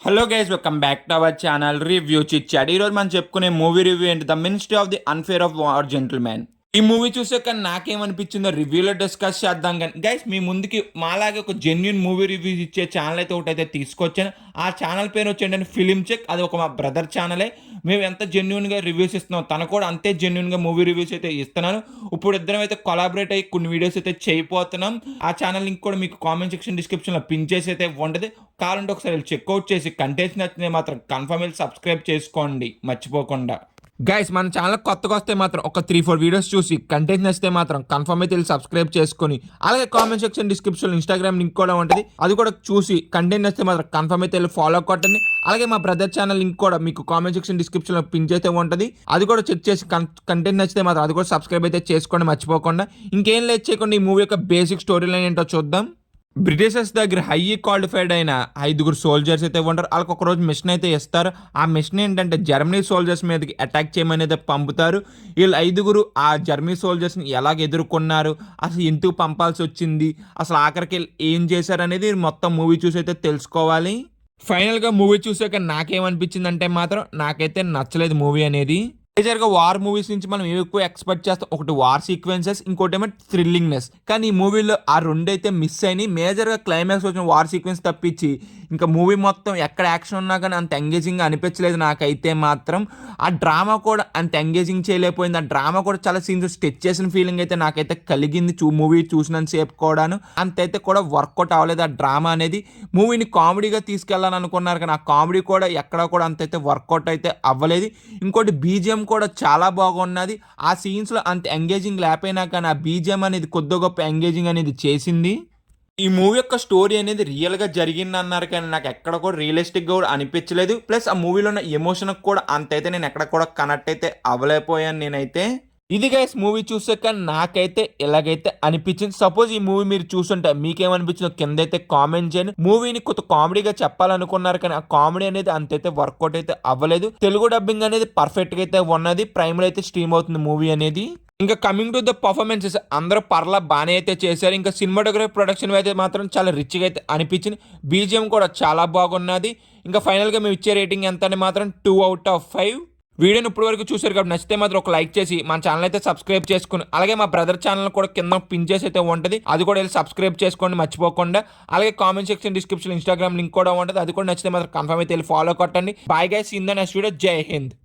Hello guys, welcome back to our channel review chit chat. ఈరోజు మనం చెప్పుకునే movie review ఏంటి, the ministry of the unfair of war gentlemen. ఈ movie చూసాక నాకేమనిపించిందో రివ్యూలో డిస్కస్ చేద్దాం. కానీ గైస్, మీ ముందుకి మాలాగే ఒక జెన్యున్ మూవీ రివ్యూస్ ఇచ్చే ఛానల్ అయితే ఒకటైతే తీసుకొచ్చాను. ఆ ఛానల్ పేరు వచ్చేటంటే ఫిలిం చెక్. అది ఒక మా బ్రదర్ ఛానలే. మేము ఎంత జెన్యున్గా రివ్యూస్ ఇస్తున్నాం, తను కూడా అంతే జెన్యున్గా మూవీ రివ్యూస్ అయితే ఇస్తున్నాను. ఇప్పుడు ఇద్దరం అయితే కొలాబరేట్ అయ్యి కొన్ని వీడియోస్ అయితే చేయబోతున్నాం. ఆ ఛానల్ లింక్ కూడా మీకు కామెంట్ సెక్షన్ డిస్క్రిప్షన్లో పిన్ చేసి అయితే ఉంటుంది. కావాలంటే ఒకసారి చెక్అవుట్ చేసి కంటెంట్స్ నచ్చితే మాత్రం కన్ఫర్మ్ వెళ్ళి సబ్స్క్రైబ్ చేసుకోండి మర్చిపోకుండా. గైస్, మన ఛానల్ కొత్తగా వస్తే మాత్రం ఒక 3-4 వీడియోస్ చూసి కంటెంట్ నచ్చితే మాత్రం కన్ఫర్మ్ అయితే సబ్స్క్రైబ్ చేసుకొని, అలాగే comment section description Instagram link కూడా ఉంటుంది, అది కూడా చూసి కంటెంట్ నచ్చితే మాత్రం కన్ఫర్మ్ అయితే ఫాలో కొట్టండి. అలాగే మా బ్రదర్ ఛానల్ లింక్ కూడా మీకు కామెంట్ సెక్షన్ డిస్క్రిప్షన్లో పిన్ చేస్తే ఉంటుంది, అది కూడా చెక్ చేసి కంటెంట్ నచ్చితే మాత్రం అది కూడా సబ్స్క్రైబ్ అయితే చేసుకోండి మర్చిపోకుండా. ఇంకేం లేట్ చేయకుండా ఈ మూవీ యొక్క బేసిక్ స్టోరీ లైన్ ఏంటో చూద్దాం. బ్రిటిషర్స్ దగ్గర హై క్వాలిఫైడ్ అయిన 5 సోల్జర్స్ అయితే ఉంటారు. వాళ్ళకి ఒక రోజు మిషన్ అయితే ఇస్తారు. ఆ మిషన్ ఏంటంటే జర్మనీ సోల్జర్స్ మీదకి అటాక్ చేయమని అయితే పంపుతారు. వీళ్ళు 5 ఆ జర్మనీ సోల్జర్స్ని ఎలాగ ఎదుర్కొన్నారు, అసలు ఎందుకు పంపాల్సి వచ్చింది, అసలు ఆఖరికి ఏం చేశారు అనేది మొత్తం మూవీ చూసి అయితే తెలుసుకోవాలి. ఫైనల్గా మూవీ చూసాక నాకేమనిపించింది అంటే మాత్రం నాకైతే నచ్చలేదు మూవీ అనేది. మేజర్గా వార్ మూవీస్ నుంచి మనం ఎక్కువ ఎక్స్పెక్ట్ చేస్తాం. ఒకటి వార్ సీక్వెన్సెస్, ఇంకోటి ఏమో థ్రిల్లింగ్నెస్. కానీ ఈ మూవీలో ఆ రెండైతే మిస్ అయినాయి. మేజర్గా క్లైమాక్స్ వచ్చిన వార్ సీక్వెన్స్ తప్పించి ఇంకా మూవీ మొత్తం ఎక్కడ యాక్షన్ ఉన్నా కానీ అంత ఎంగేజింగ్గా అనిపించలేదు నాకైతే మాత్రం. ఆ డ్రామా కూడా అంత ఎంగేజింగ్ చేయలేకపోయింది. ఆ డ్రామా కూడా చాలా సీన్స్ స్టెచ్ చేసిన ఫీలింగ్ అయితే నాకైతే కలిగింది మూవీ చూసినంత సేపు కూడాను. అంతైతే కూడా వర్కౌట్ అవ్వలేదు ఆ డ్రామా అనేది. మూవీని కామెడీగా తీసుకెళ్ళాలని అనుకున్నారు కానీ ఆ కామెడీ కూడా ఎక్కడ కూడా అంతైతే వర్కౌట్ అయితే అవ్వలేదు. ఇంకోటి బీజిఎం కూడా చాలా బాగున్నది. ఆ సీన్స్లో అంత ఎంగేజింగ్ లేకపోయినా కానీ ఆ బీజిఎం అనేది కొద్ది గొప్ప ఎంగేజింగ్ అనేది చేసింది. ఈ మూవీ యొక్క స్టోరీ అనేది రియల్గా జరిగింది అన్నారు కానీ నాకు ఎక్కడ కూడా రియలిస్టిక్గా కూడా అనిపించలేదు. ప్లస్ ఆ మూవీలో ఉన్న ఎమోషన్కి కూడా అంతైతే నేను ఎక్కడ కూడా కనెక్ట్ అయితే అవ్వలేకపోయాను నేనైతే. ఇది గైస్ మూవీ చూసాక నాకైతే ఎలాగైతే అనిపించింది. సపోజ్ ఈ మూవీ మీరు చూస్తుంటే మీకేమనిపించిందో కింద అయితే కామెంట్ చేయండి. మూవీని కొంత కామెడీగా చెప్పాలనుకున్నారు కానీ ఆ కామెడీ అనేది అంతైతే వర్కౌట్ అయితే అవ్వలేదు. తెలుగు డబ్బింగ్ అనేది పర్ఫెక్ట్గా అయితే ఉన్నది. ప్రైమ్లో అయితే స్ట్రీమ్ అవుతుంది మూవీ అనేది. ఇంకా కమింగ్ టు ద పర్ఫార్మెన్సెస్ అందరూ పర్లా బాగానే అయితే చేశారు. ఇంకా సినిమాటోగ్రఫీ ప్రొడక్షన్ అయితే మాత్రం చాలా రిచ్గా అయితే అనిపించింది. బీజిఎం కూడా చాలా బాగున్నది. ఇంకా ఫైనల్గా మేము ఇచ్చే రేటింగ్ ఎంత అని మాత్రం 2 out of 5. వీడియోని ఇప్పుడు వరకు చూసారు కాబట్టి నచ్చితే మాత్రం ఒక లైక్ చేసి మన ఛానల్ అయితే సబ్స్క్రైబ్ చేసుకుని, అలాగే మా బ్రదర్ ఛానల్ కూడా కింద పిన్ చేసి అయితే ఉంటుంది, అది కూడా వెళ్ళి సబ్స్క్రైబ్ చేసుకోండి మర్చిపోకుండా. అలాగే comment section description Instagram link కూడా ఉంటుంది, అది కూడా నచ్చితే మాత్రం కన్ఫర్మ్ అయితే వెళ్ళి ఫాలో కొట్టండి. Bye guys, in the next video. జై హింద్.